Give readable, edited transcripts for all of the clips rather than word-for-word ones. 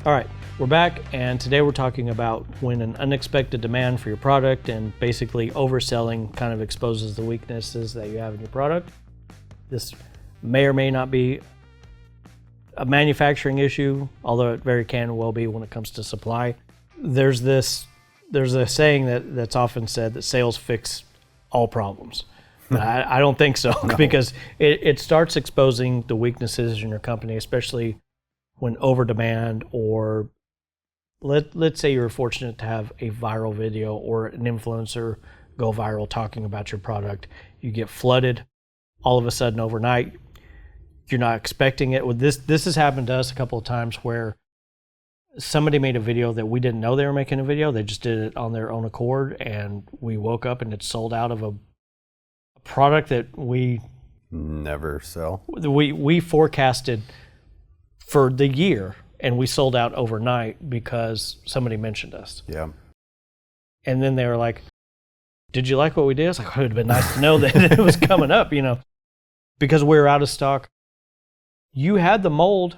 All right, we're back, and today we're talking about when an unexpected demand for your product and basically overselling kind of exposes the weaknesses that you have in your product. This may or may not be a manufacturing issue, although it very can well be when it comes to supply. There's a saying that's often said that sales fix all problems. I don't think so, no. Because it starts exposing the weaknesses in your company, especially when over demand, or let's say you're fortunate to have a viral video or an influencer go viral talking about your product. You get flooded all of a sudden overnight. You're not expecting it. This has happened to us a couple of times where somebody made a video that we didn't know they were making a video. They just did it on their own accord, and we woke up and it's sold out of a product that we never sell. We forecasted for the year, and we sold out overnight because somebody mentioned us. Yeah. And then they were like, "Did you like what we did?" It's like, it would have been nice to know that it was coming up, because we were out of stock. You had the mold.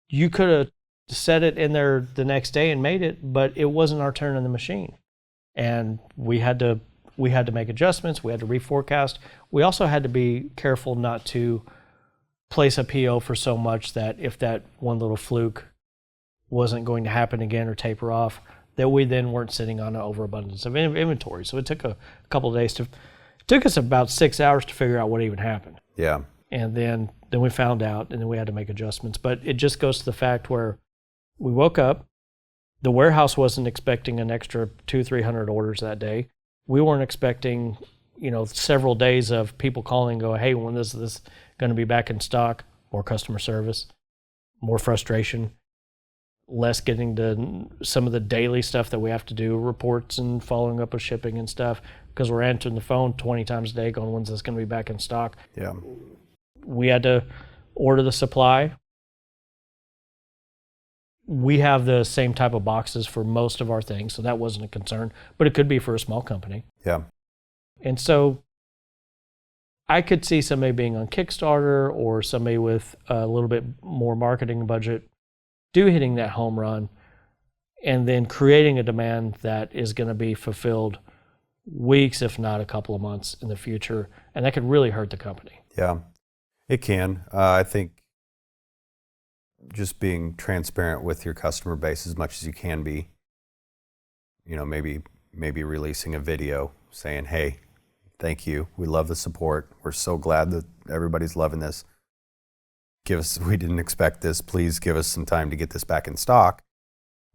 You could have set it in there the next day and made it, but it wasn't our turn in the machine. And we had to make adjustments. We had to reforecast. We also had to be careful not to place a PO for so much that if that one little fluke wasn't going to happen again or taper off, that we then weren't sitting on an overabundance of inventory. So it took a couple of days it took us about 6 hours to figure out what even happened. Yeah. And then we found out, and then we had to make adjustments. But it just goes to the fact where we woke up, the warehouse wasn't expecting an extra 200-300 orders that day. We weren't expecting, several days of people calling and go, "Hey, when is this going to be back in stock?" More customer service, more frustration, less getting to some of the daily stuff that we have to do, reports and following up with shipping and stuff, because we're answering the phone 20 times a day going, "When's this going to be back in stock?" Yeah. We had to order the supply. We have the same type of boxes for most of our things, so that wasn't a concern, but it could be for a small company. Yeah. And so I could see somebody being on Kickstarter or somebody with a little bit more marketing budget hitting that home run and then creating a demand that is going to be fulfilled weeks, if not a couple of months in the future. And that could really hurt the company. Yeah, it can. I think just being transparent with your customer base as much as you can be, maybe releasing a video saying, "Hey, thank you. We love the support. We're so glad that everybody's loving this. We didn't expect this. Please give us some time to get this back in stock.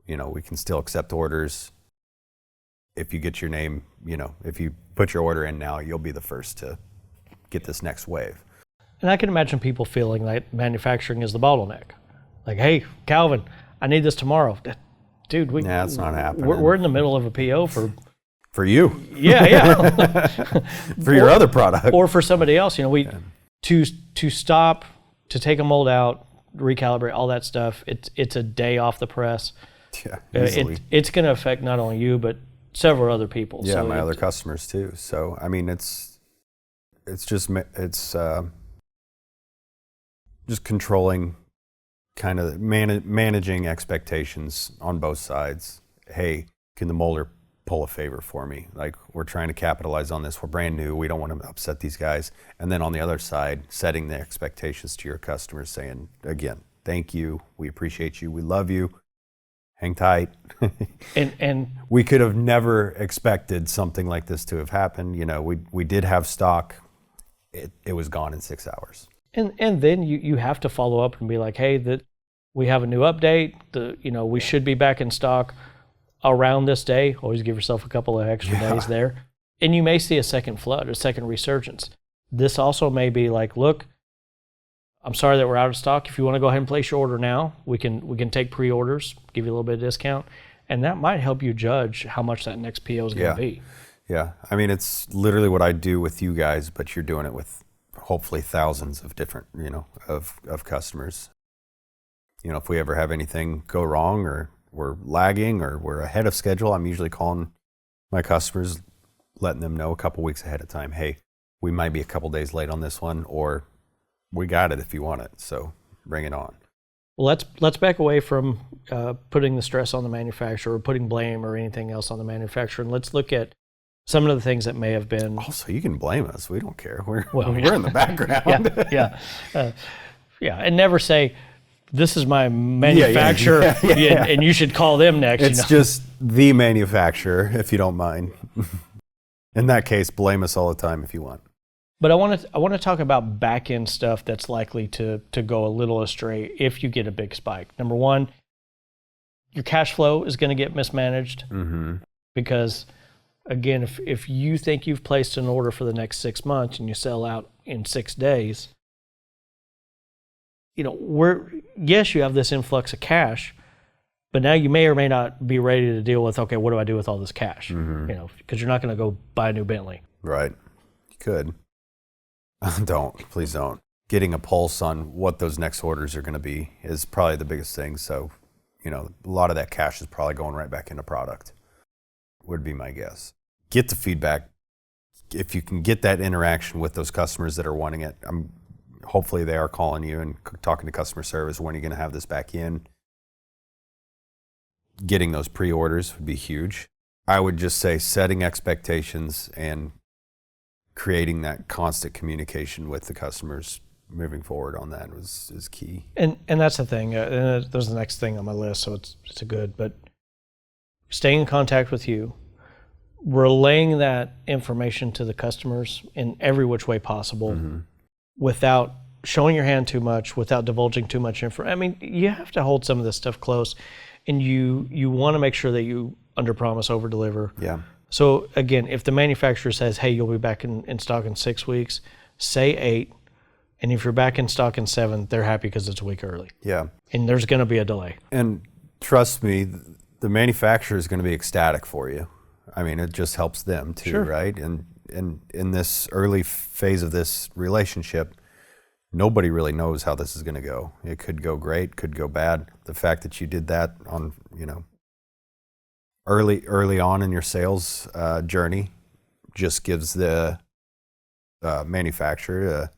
We can still accept orders. If you get your name, if you put your order in now, you'll be the first to get this next wave." And I can imagine people feeling like manufacturing is the bottleneck. Like, "Hey, Calvin, I need this tomorrow." Dude, that's not happening. We're in the middle of a PO for you. Yeah. For your other product. Or for somebody else. To stop, to take a mold out, recalibrate, all that stuff, it's a day off the press. Yeah, easily. It's going to affect not only you, but several other people. Yeah, so my other customers too. So, just controlling, kind of managing expectations on both sides. Hey, can the molder pull a favor for me? Like, we're trying to capitalize on this. We're brand new. We don't want to upset these guys. And then on the other side, setting the expectations to your customers, saying, again, thank you. We appreciate you. We love you. Hang tight. And we could have never expected something like this to have happened. We did have stock. It was gone in 6 hours. And then you have to follow up and be like, "Hey, that we have a new update. We should be back in stock around this day." Always give yourself a couple of extra days there. And you may see a second flood, a second resurgence. This also may be like, "Look, I'm sorry that we're out of stock. If you want to go ahead and place your order now, we can take pre-orders, give you a little bit of discount." And that might help you judge how much that next PO is going to be. Yeah. It's literally what I do with you guys, but you're doing it with hopefully thousands of different, of customers. If we ever have anything go wrong or we're lagging or we're ahead of schedule, I'm usually calling my customers, letting them know a couple weeks ahead of time, "Hey, we might be a couple days late on this one, or we got it if you want it, so bring it on." Well, let's back away from putting the stress on the manufacturer or putting blame or anything else on the manufacturer, and let's look at some of the things that may have been. Also, you can blame us. We don't care. We're Yeah. in the background. Yeah, and never say, "This is my manufacturer," and you should call them next. It's just the manufacturer, if you don't mind. In that case, blame us all the time if you want. But I want to talk about back end stuff that's likely to go a little astray if you get a big spike. Number one, your cash flow is going to get mismanaged because, again, if you think you've placed an order for the next 6 months and you sell out in 6 days, yes, you have this influx of cash, but now you may or may not be ready to deal with, okay, what do I do with all this cash? Because you're not going to go buy a new Bentley. Right. You could. Please don't. Getting a pulse on what those next orders are going to be is probably the biggest thing. So, a lot of that cash is probably going right back into product, would be my guess. Get the feedback. If you can get that interaction with those customers that are wanting it, hopefully they are calling you and talking to customer service. When are you going to have this back in? Getting those pre-orders would be huge. I would just say setting expectations and creating that constant communication with the customers moving forward on that is key. And that's the thing. There's the next thing on my list, so it's a good. But staying in contact with you, relaying that information to the customers in every which way possible, without showing your hand too much, without divulging too much information. I mean, you have to hold some of this stuff close, and you want to make sure that you underpromise, overdeliver. Yeah. So again, if the manufacturer says, hey, you'll be back in stock in 6 weeks, say 8. And if you're back in stock in 7, they're happy because it's a week early. Yeah. And there's going to be a delay. And trust me, the manufacturer is going to be ecstatic for you. I mean, it just helps them too, Sure. Right? And in this early phase of this relationship, nobody really knows how this is going to go. It could go great, could go bad. The fact that you did that on, early on in your sales journey just gives the manufacturer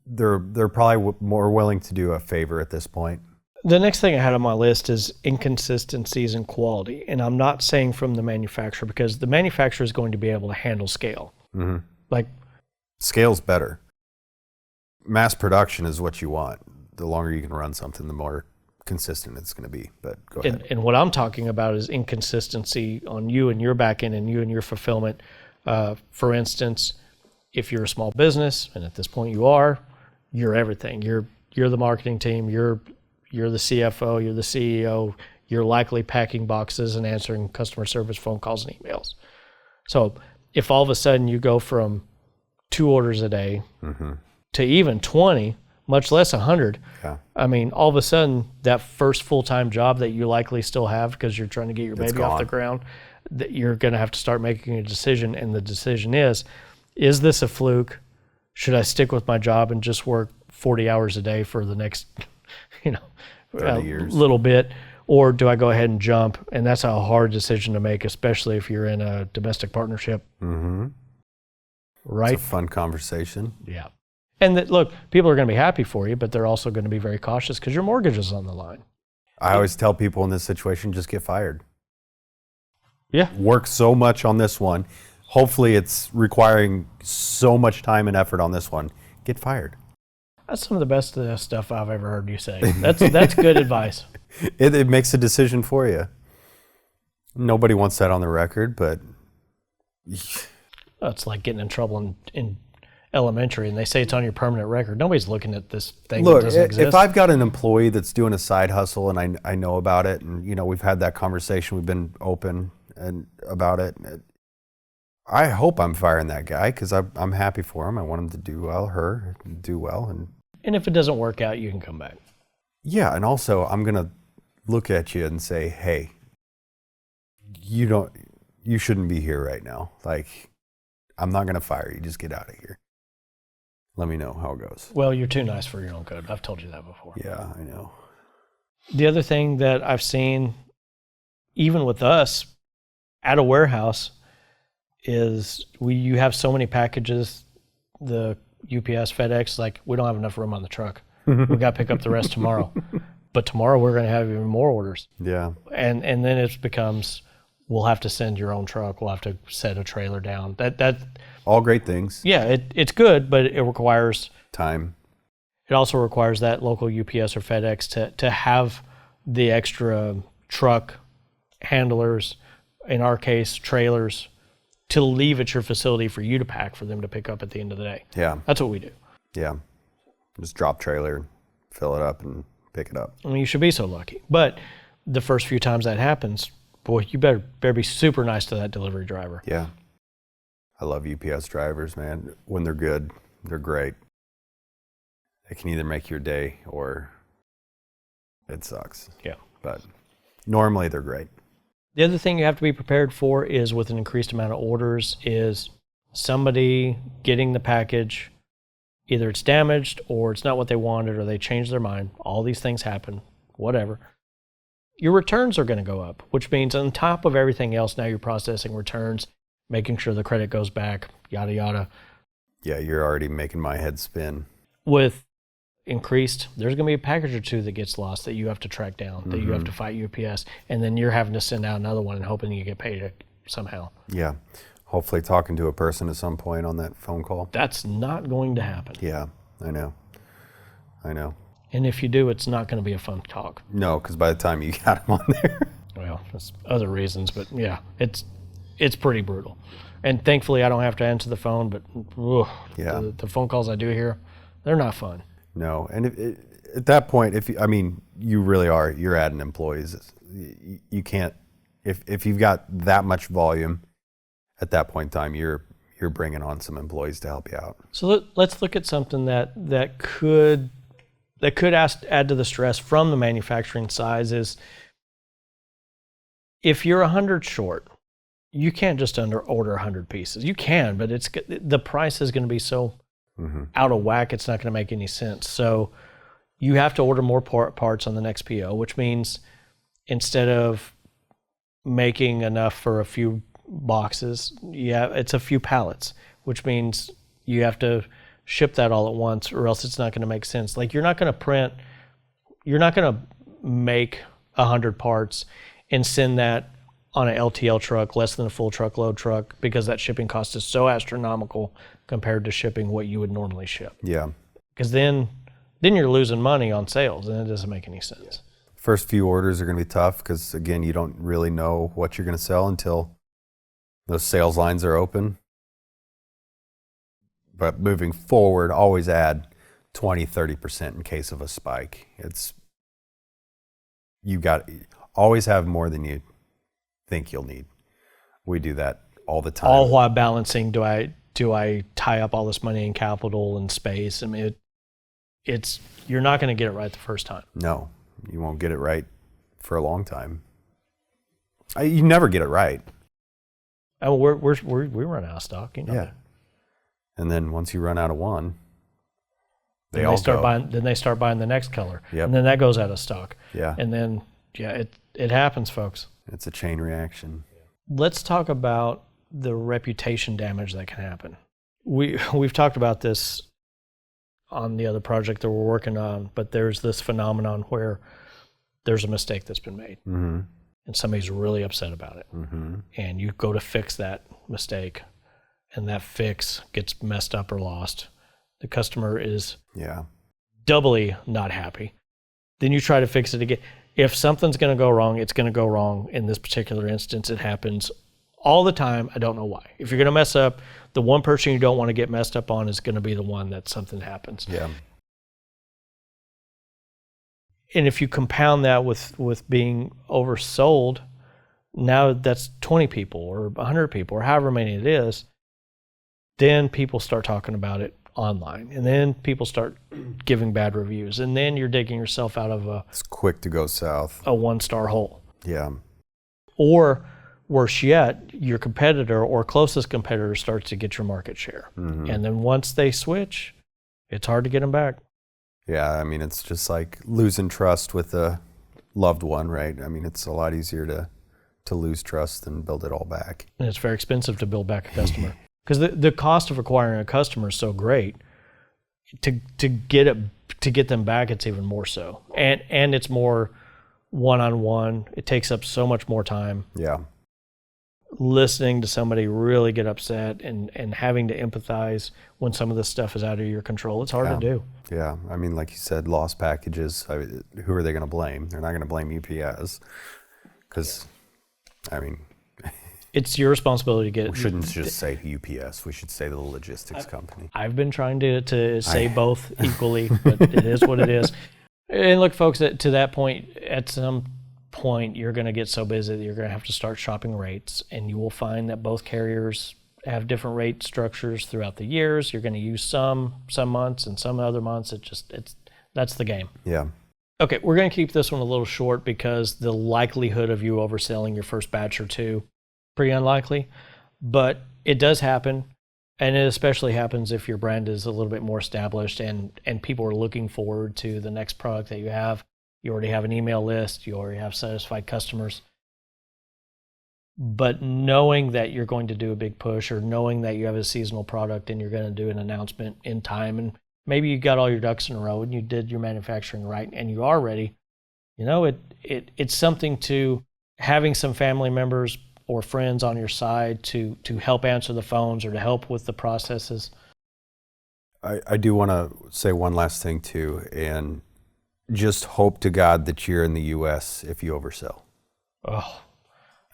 they're probably more willing to do a favor at this point. The next thing I had on my list is inconsistencies in quality. And I'm not saying from the manufacturer, because the manufacturer is going to be able to handle scale. Like, scale's better. Mass production is what you want. The longer you can run something, the more consistent it's going to be. But go ahead. And what I'm talking about is inconsistency on you and your back end and you and your fulfillment. For instance, if you're a small business, and at this point you're everything. You're the marketing team. You're the CFO. You're the CEO. You're likely packing boxes and answering customer service phone calls and emails. So if all of a sudden you go from 2 orders a day to even 20, much less 100. Yeah. I mean, all of a sudden, that first full-time job that you likely still have because you're trying to get your baby off the ground, that you're going to have to start making a decision. And the decision is this a fluke? Should I stick with my job and just work 40 hours a day for the next, 30 years. Little bit? Or do I go ahead and jump? And that's a hard decision to make, especially if you're in a domestic partnership. Right? It's a fun conversation. Yeah. And that, look, people are going to be happy for you, but they're also going to be very cautious because your mortgage is on the line. I always tell people in this situation, just get fired. Yeah. Work so much on this one. Hopefully it's requiring so much time and effort on this one. Get fired. That's some of the best stuff I've ever heard you say. That's good advice. It makes a decision for you. Nobody wants that on the record, but... It's like getting in trouble in elementary, and they say it's on your permanent record. Nobody's looking at this thing Look, that doesn't exist. If I've got an employee that's doing a side hustle and I know about it, and we've had that conversation, we've been open and about it, I hope I'm firing that guy because I'm happy for him. I want him to do well, her do well, and if it doesn't work out, you can come back. Yeah, and also I'm gonna look at you and say, hey, you shouldn't be here right now. Like, I'm not gonna fire you. Just get out of here. Let me know how it goes. Well, you're too nice for your own good. I've told you that before. Yeah, I know. The other thing that I've seen, even with us at a warehouse, is you have so many packages. The UPS, FedEx, like, we don't have enough room on the truck. We got to pick up the rest tomorrow. But tomorrow we're going to have even more orders. Yeah. And then it becomes, we'll have to send your own truck. We'll have to set a trailer down. That All great things. yeah, it's good, but it requires Time. It also requires that local UPS or FedEx to have the extra truck handlers, in our case, trailers, to leave at your facility for you to pack for them to pick up at the end of the day. Yeah. That's what we do. Yeah. Just drop trailer, fill it up, and pick it up. I mean, you should be so lucky. But the first few times that happens, boy, you better be super nice to that delivery driver. Yeah. I love UPS drivers, man. When they're good, they're great. They can either make your day or it sucks. Yeah. But normally they're great. The other thing you have to be prepared for is, with an increased amount of orders, is somebody getting the package, either it's damaged or it's not what they wanted or they changed their mind. All these things happen, whatever. Your returns are going to go up, which means on top of everything else, now you're processing returns, making sure the credit goes back, yada, yada. Yeah, you're already making my head spin. With increased, there's going to be a package or two that gets lost that you have to track down, that you have to fight UPS, and then you're having to send out another one and hoping you get paid somehow. Yeah. Hopefully talking to a person at some point on that phone call. That's not going to happen. Yeah, I know. And if you do, it's not going to be a fun talk. No, because by the time you got them on there. Well, there's other reasons, but yeah, it's pretty brutal. And thankfully, I don't have to answer the phone, but Yeah. the phone calls I do here, they're not fun. No, and at that point, you really are, you're adding employees. You can't, if you've got that much volume, at that point in time, you're bringing on some employees to help you out. So let's look at something that could add to the stress from the manufacturing side. Is if you're 100 short, you can't just order 100 pieces. You can, but the price is going to be so out of whack, it's not going to make any sense. So you have to order more parts on the next PO, which means instead of making enough for a few boxes, it's a few pallets, which means you have to ship that all at once, or else it's not going to make sense. Like, you're not going to make 100 parts and send that on an LTL truck, less than a full truckload truck, because that shipping cost is so astronomical compared to shipping what you would normally ship. Yeah. Because then you're losing money on sales, and it doesn't make any sense. First few orders are going to be tough because, again, you don't really know what you're going to sell until those sales lines are open. But moving forward, always add 20, 30% in case of a spike. Always have more than you think you'll need. We do that all the time. All while balancing, do I tie up all this money in capital and space? I mean, you're not going to get it right the first time. No, you won't get it right for a long time. You never get it right. Oh, we run out of stock, you know. Yeah. And then once you run out of one, Then they start buying the next color. Yep. And then that goes out of stock. Yeah. And then, it happens, folks. It's a chain reaction. Let's talk about the reputation damage that can happen. We've talked about this on the other project that we're working on, but there's this phenomenon where there's a mistake that's been made. Mm-hmm. And somebody's really upset about it. Mm-hmm. And you go to fix that mistake, and that fix gets messed up or lost. The customer is doubly not happy. Then you try to fix it again. If something's going to go wrong, it's going to go wrong. In this particular instance, it happens all the time. I don't know why. If you're going to mess up, the one person you don't want to get messed up on is going to be the one that something happens. Yeah. And if you compound that with being oversold, now that's 20 people or 100 people or however many it is, then people start talking about it online, and then people start giving bad reviews, and then you're digging yourself out of It's quick to go south. a one-star hole. Yeah. Or worse yet, your competitor or closest competitor starts to get your market share. Mm-hmm. And then once they switch, it's hard to get them back. Yeah, I mean, it's just like losing trust with a loved one, right? I mean, it's a lot easier to lose trust than build it all back. And it's very expensive to build back a customer. Because the cost of acquiring a customer is so great, to get them back, it's even more so. And it's more one-on-one. It takes up so much more time. Yeah. Listening to somebody really get upset and having to empathize when some of this stuff is out of your control, it's hard to do. Yeah, I mean, like you said, lost packages, who are they going to blame? They're not going to blame UPS because, I mean... It's your responsibility to get... We shouldn't just say UPS, we should say the logistics company. I've been trying to say both equally, but it is what it is. And look, folks, to that point, at some point, you're going to get so busy that you're going to have to start shopping rates, and you will find that both carriers have different rate structures throughout the years. You're going to use some months, and some other months that's the game. Yeah. Okay, we're going to keep this one a little short because the likelihood of you overselling your first batch or two, pretty unlikely, but it does happen. And it especially happens if your brand is a little bit more established and people are looking forward to the next product that you have. You already have an email list. You already have satisfied customers. But knowing that you're going to do a big push, or knowing that you have a seasonal product and you're going to do an announcement in time, and maybe you got all your ducks in a row and you did your manufacturing right and you are ready, it's something to having some family members or friends on your side to help answer the phones or to help with the processes. I do want to say one last thing too, and just hope to God that you're in the U.S. if you oversell. Oh,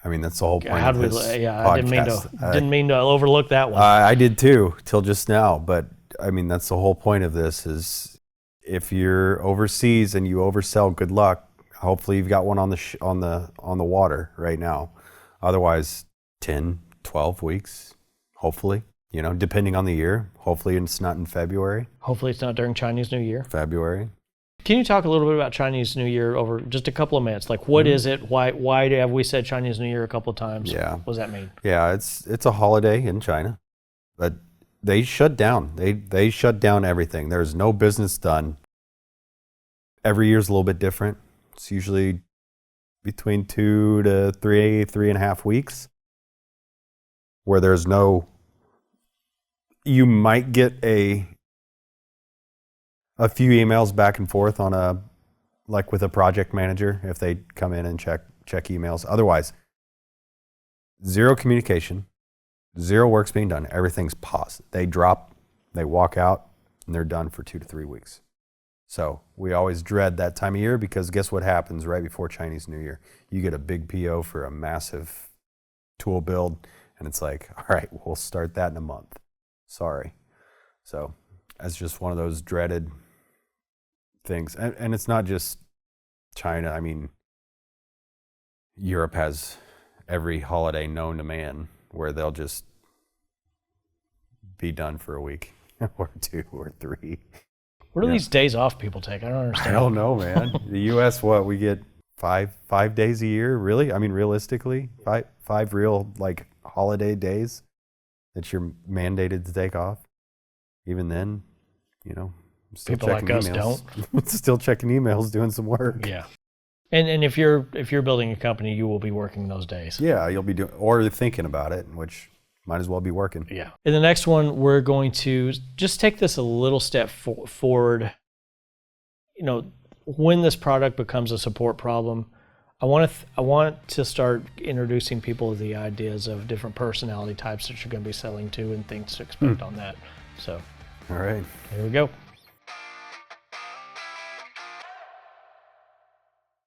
I mean, that's the whole point of this podcast. I didn't mean to overlook that one. I did too, till just now. But I mean, that's the whole point of this is if you're overseas and you oversell, good luck. Hopefully you've got one on the water right now. Otherwise, 10, 12 weeks, hopefully, depending on the year. Hopefully it's not in February. Hopefully it's not during Chinese New Year. February. Can you talk a little bit about Chinese New Year over just a couple of minutes? Like, what is it? Why have we said Chinese New Year a couple of times? Yeah. What does that mean? Yeah, it's a holiday in China, but they shut down. They shut down everything. There's no business done. Every year's a little bit different. It's usually between 2 to 3.5 weeks where there's no... You might get a few emails back and forth on with a project manager if they come in and check emails. Otherwise, zero communication, zero work's being done. Everything's paused. They drop, they walk out, and they're done for 2 to 3 weeks. So we always dread that time of year because guess what happens right before Chinese New Year? You get a big PO for a massive tool build, and it's like, all right, we'll start that in a month. Sorry. So that's just one of those dreaded things. And it's not just China. I mean, Europe has every holiday known to man where they'll just be done for a week or 2 or 3. What are these days off people take? I don't understand. I don't know, man. The U.S., we get five days a year, really? I mean, realistically, five real holiday days that you're mandated to take off. Even then, still people checking like us emails. don't. Still checking emails, doing some work. Yeah. And if you're building a company, you will be working those days. Yeah, you'll be doing, or thinking about it, which might as well be working. Yeah. In the next one, we're going to just take this a little step forward. When this product becomes a support problem, I want to start introducing people to the ideas of different personality types that you're going to be selling to and things to expect on that. So, all right. Here we go.